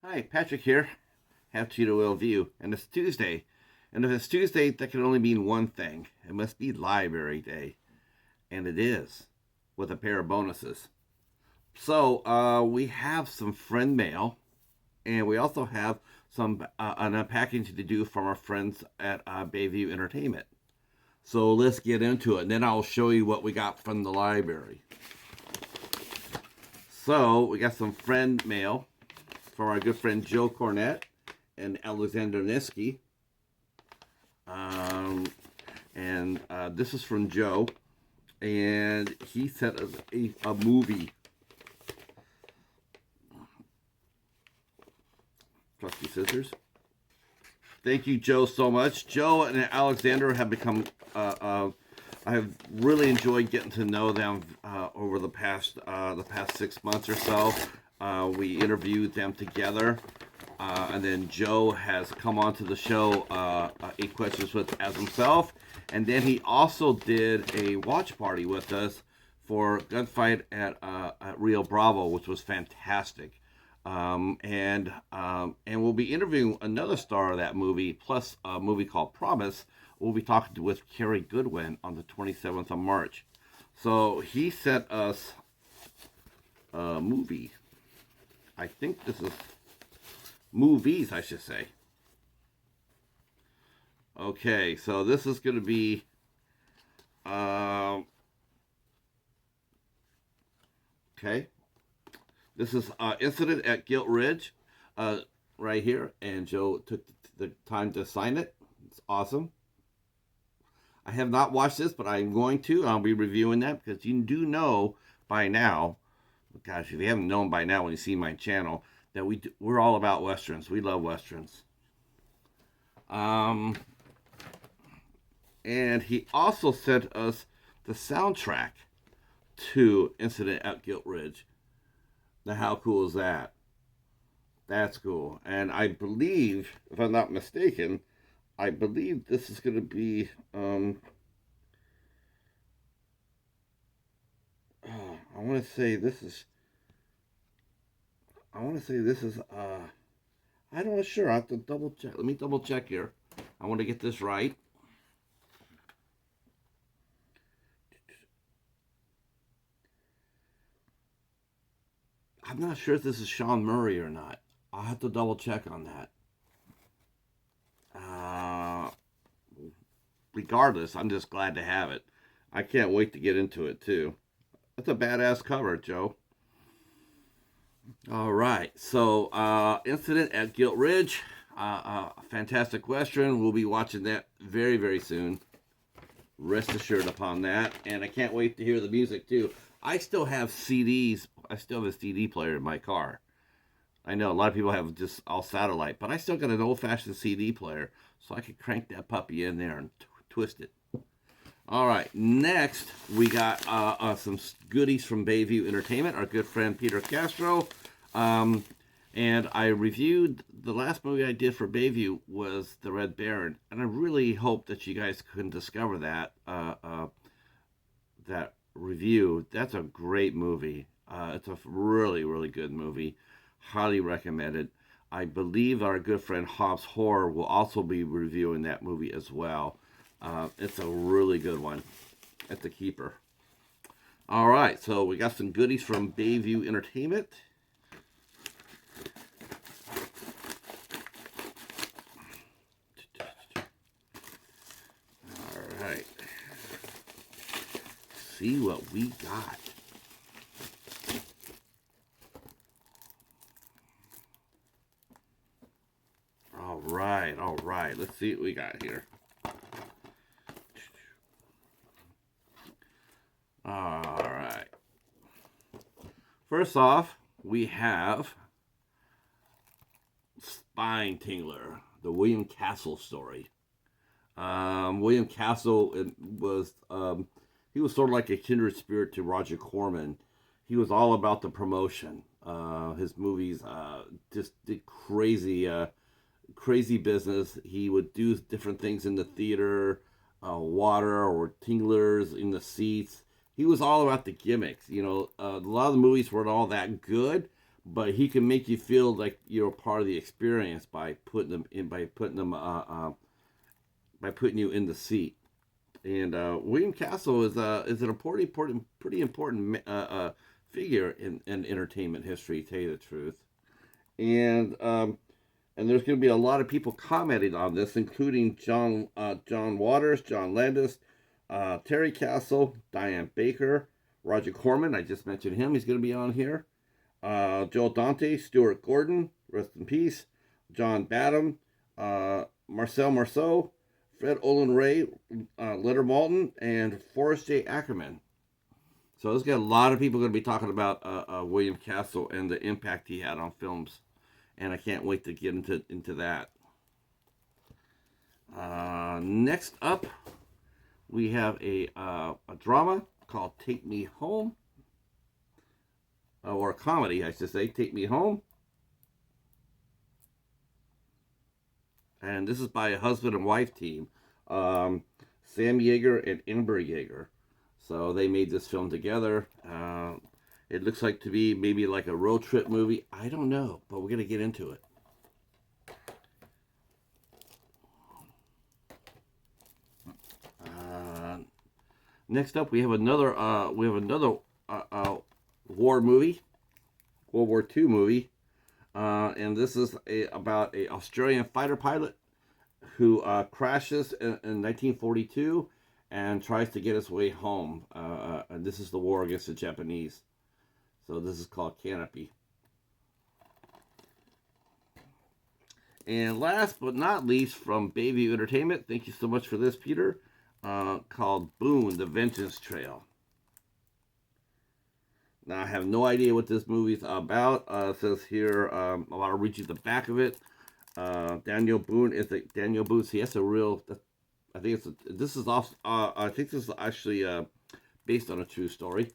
Hi, Patrick here. Have Cheetah Will View, and it's Tuesday. And if it's Tuesday, that can only mean one thing. It must be Library Day, and it is, with a pair of bonuses. So we have some friend mail, and we also have some an unpacking to do from our friends at BayView Entertainment. So let's get into it, and then I'll show you what we got from the library. So we got some friend mail from our good friend Joe Cornet and Alexander Niski. And this is from Joe, and he sent us a movie. Trusty scissors. Thank you, Joe, so much. Joe and Alexander have become. I have really enjoyed getting to know them over the past 6 months or so. We interviewed them together. And then Joe has come onto the show, 8 questions with as himself, and then he also did a watch party with us for Gunfight at Rio Bravo, which was fantastic. And we'll be interviewing another star of that movie, plus a movie called Promise. We'll be talking with Carrie Goodwin on the 27th of March. So he sent us a movie. I think this is movies, I should say. Okay, so this is going to be okay. This is Incident at Gilt Ridge, right here, and Joe took the time to sign it. It's awesome. I have not watched this, but I'm going to. I'll be reviewing that because you do know by now. Gosh, if you haven't known by now when you see my channel, that we're all about westerns. We love westerns. And he also sent us the soundtrack to Incident at Gilt Ridge. Now, how cool is that? That's cool. And I believe, if I'm not mistaken, I believe this is going to be. I want to say this is. I want to say this is. I'm not sure. I have to double check. Let me double check here. I want to get this right. I'm not sure if this is Sean Murray or not. I'll have to double check on that. Uh, Regardless, I'm just glad to have it. I can't wait to get into it too. That's a badass cover, Joe. All right, so Incident at Gilt Ridge, fantastic western. We'll be watching that very, very soon. Rest assured upon that, and I can't wait to hear the music too. I still have CDs. I still have a CD player in my car. I know a lot of people have just all satellite, but I still got an old-fashioned CD player, so I could crank that puppy in there and twist it. All right, next we got some goodies from BayView Entertainment, our good friend Peter Castro. And I reviewed the last movie I did for BayView was The Red Baron, and I really hope that you guys can discover that review. That's a great movie. It's a really, really good movie. Highly recommended. I believe our good friend Hobbs Horror will also be reviewing that movie as well. It's a really good one. It's a keeper. All right, so we got some goodies from BayView Entertainment. All right. See what we got. All right. Let's see what we got here. All right. First off, we have Spine Tingler, the William Castle story. William Castle he was sort of like a kindred spirit to Roger Corman. He was all about the promotion. His movies just did crazy business. He would do different things in the theater, water or tinglers in the seats. He was all about the gimmicks. A lot of the movies weren't all that good, but he can make you feel like you're a part of the experience by putting them in, by putting you in the seat. And William Castle is an pretty important figure in entertainment history, to tell you the truth. And and there's going to be a lot of people commenting on this, including John Waters, John Landis, Terry Castle, Diane Baker, Roger Corman. I just mentioned him. He's going to be on here. Joel Dante, Stuart Gordon, rest in peace. John Badham, Marcel Marceau, Fred Olin Ray, Leonard Maltin, and Forrest J. Ackerman. So there's got a lot of people going to be talking about William Castle and the impact he had on films, and I can't wait to get into that. Next up, we have a drama called Take Me Home, or a comedy, I should say, Take Me Home. And this is by a husband and wife team, Sam Yeager and Amber Yeager. So they made this film together. It looks like to be maybe like a road trip movie. I don't know, but we're gonna get into it. Next up, we have another war movie, World War II movie, and this is about a Australian fighter pilot who crashes in 1942 and tries to get his way home. And this is the war against the Japanese. So this is called Canopy. And last but not least, from BayView Entertainment, thank you so much for this, Peter, called Boone, The Vengeance Trail. Now, I have no idea what this movie is about. It says here, I'll read you the back of it. Daniel Boone. See, that's a real. I think this is actually based on a true story.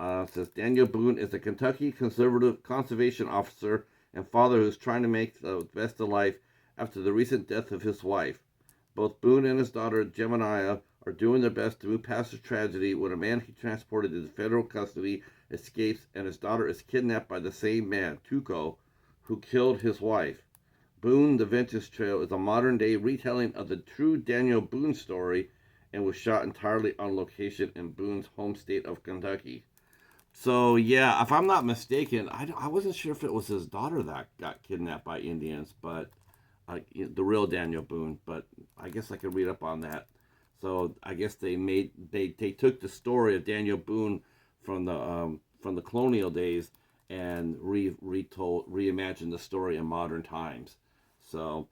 It says Daniel Boone is a Kentucky conservative conservation officer and father who's trying to make the best of life after the recent death of his wife. Both Boone and his daughter Gemini are doing their best to move past the tragedy when a man he transported into federal custody escapes and his daughter is kidnapped by the same man, Tuco, who killed his wife. Boone, The Vengeance Trail is a modern-day retelling of the true Daniel Boone story and was shot entirely on location in Boone's home state of Kentucky. So, yeah, if I'm not mistaken, I wasn't sure if it was his daughter that got kidnapped by Indians, but the real Daniel Boone, but I guess I could read up on that. So I guess they took the story of Daniel Boone from the colonial days and reimagined the story in modern times. So,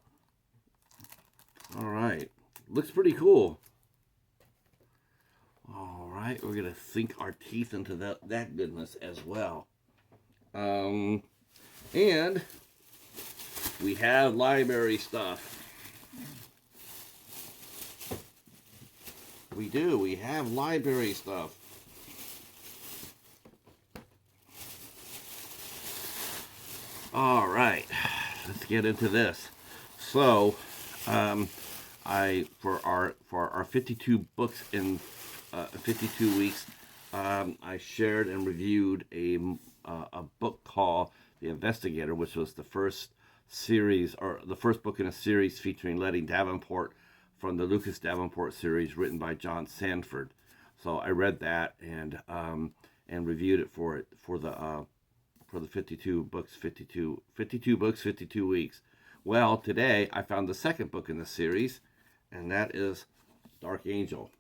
all right, looks pretty cool. All right, we're gonna sink our teeth into that goodness as well. And we have library stuff. We do. We have library stuff. All right, let's get into this. So, for our 52 books in 52 weeks, I shared and reviewed a book called The Investigator, which was the first series or the first book in a series featuring Letty Davenport from the Lucas Davenport series written by John Sanford. So I read that and reviewed it for the 52 books, 52 weeks. Well, today I found the second book in the series, and that is Dark Angel.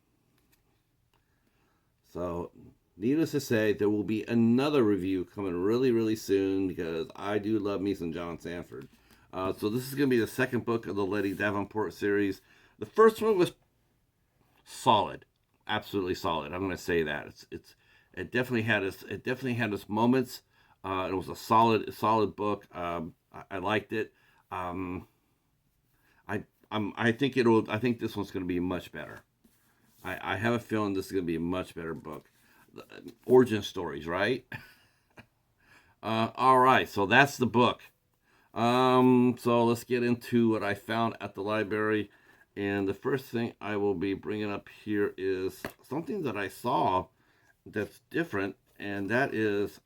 So, needless to say, there will be another review coming really, really soon because I do love me some John Sanford. So this is going to be the second book of the Letty Davenport series. The first one was solid, absolutely solid. I'm going to say that it definitely had its moments. It was a solid book. I liked it. I think this one's going to be much better. I have a feeling this is going to be a much better book. Origin stories, right? All right, so that's the book. So let's get into what I found at the library. And the first thing I will be bringing up here is something that I saw that's different, and that is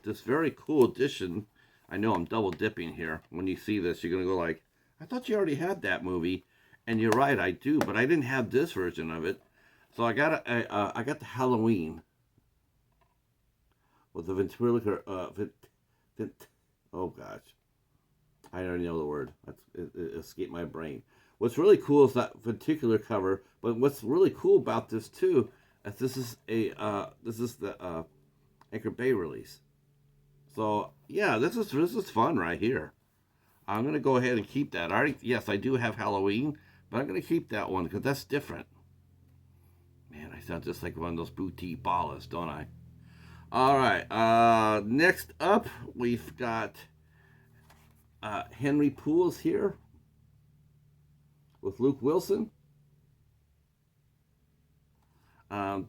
this very cool edition. I know I'm double dipping here. When you see this, you're gonna go like, I thought you already had that movie, and you're right, I do, but I didn't have this version of it. So I got I got the Halloween with the ventriloquist. Oh gosh, I don't know the word. It escaped my brain. What's really cool is that particular cover. But what's really cool about this too, is this is the Anchor Bay release. So yeah, this is fun right here. I'm gonna go ahead and keep that. Yes, I do have Halloween, but I'm gonna keep that one because that's different. Man, I sound just like one of those boutique ballers, don't I? All right. Next up, we've got Henry Pools here with Luke Wilson.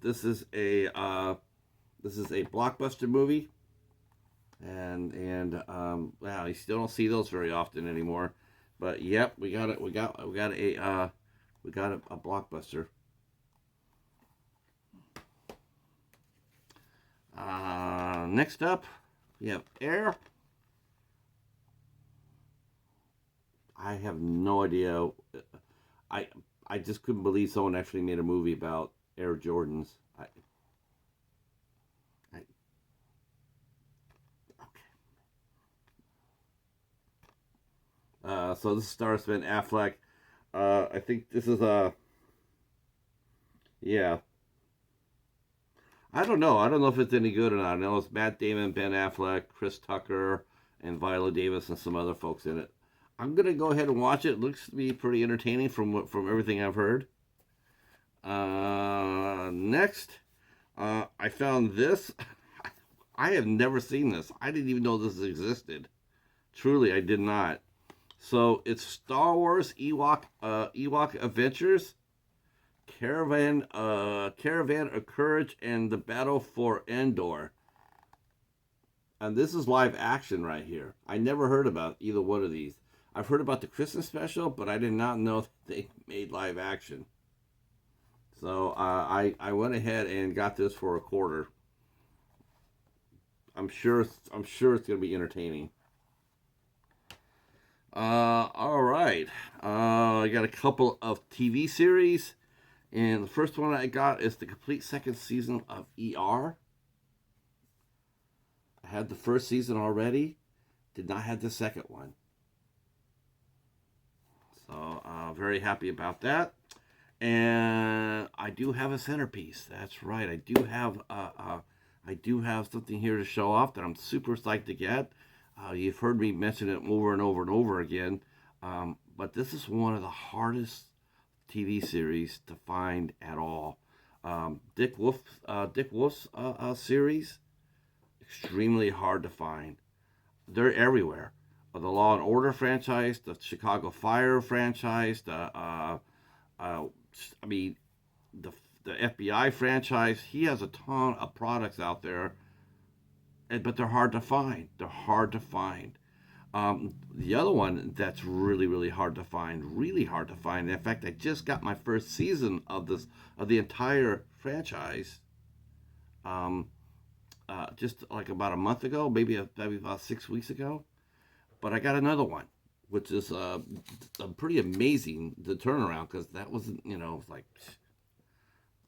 This is a blockbuster movie, and wow, you still don't see those very often anymore. But yep, we got it. We got a blockbuster. Next up, we have Air. I have no idea. I just couldn't believe someone actually made a movie about Air Jordans. Okay. So this stars Ben Affleck. I think this is yeah. I don't know. I don't know if it's any good or not. I know it's Matt Damon, Ben Affleck, Chris Tucker, and Viola Davis, and some other folks in it. I'm gonna go ahead and watch it. It looks to be pretty entertaining from everything I've heard. Next, I found this. I have never seen this. I didn't even know this existed. Truly, I did not. So it's Star Wars Ewok Adventures, Caravan of Courage, and the Battle for Endor. And this is live action right here. I never heard about either one of these. I've heard about the Christmas special, but I did not know that they made live action. So I went ahead and got this for $1. I'm sure it's going to be entertaining. All right. I got a couple of TV series, and the first one I got is the complete second season of ER. I had the first season already, did not have the second one. So very happy about that. And I do have a centerpiece. That's right. I do have something here to show off that I'm super psyched to get. You've heard me mention it over and over and over again. But this is one of the hardest TV series to find at all. Dick Wolf's series, extremely hard to find. They're everywhere. The Law and Order franchise, the Chicago Fire franchise, the FBI franchise. He has a ton of products out there, but they're hard to find. The other one that's really, really hard to find. In fact, I just got my first season of the entire franchise. Just like about a month ago, maybe about 6 weeks ago. But I got another one, which is pretty amazing, the turnaround, because that wasn't, like.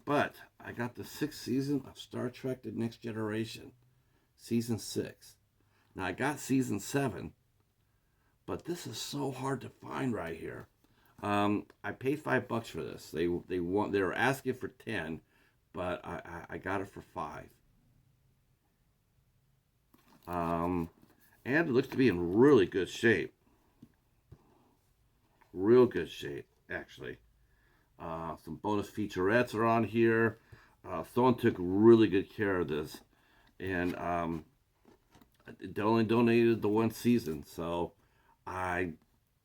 But I got the 6th season of Star Trek: The Next Generation, season 6. Now I got season 7, but this is so hard to find right here. I paid $5 for this. They were asking for 10, but I got it for 5. And it looks to be in really good shape. Real good shape, actually. Some bonus featurettes are on here. Someone took really good care of this. And they only donated the one season. So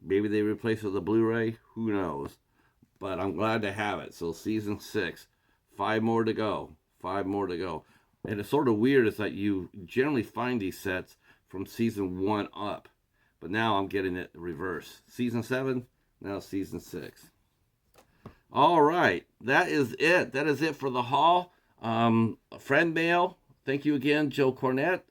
maybe they replaced it with a Blu-ray. Who knows? But I'm glad to have it. So season 6. 5 more to go. And it's sort of weird is that you generally find these sets from season 1 up. But now I'm getting it reverse. Season 7, now season 6. All right. That is it for the haul. Friend mail. Thank you again, Joe Cornet.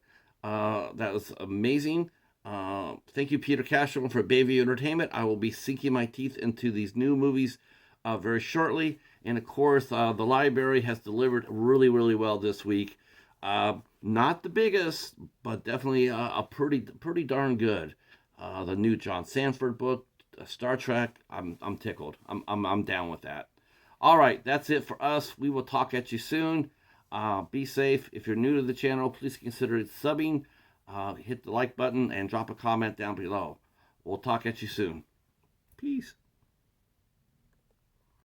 That was amazing. Thank you, Peter Castro, for BayView Entertainment. I will be sinking my teeth into these new movies very shortly. And of course, the library has delivered really, really well this week. Not the biggest, but definitely a pretty darn good. The new John Sanford book, Star Trek. I'm tickled. I'm down with that. All right, that's it for us. We will talk at you soon. Be safe. If you're new to the channel, please consider subbing. Hit the like button and drop a comment down below. We'll talk at you soon. Peace.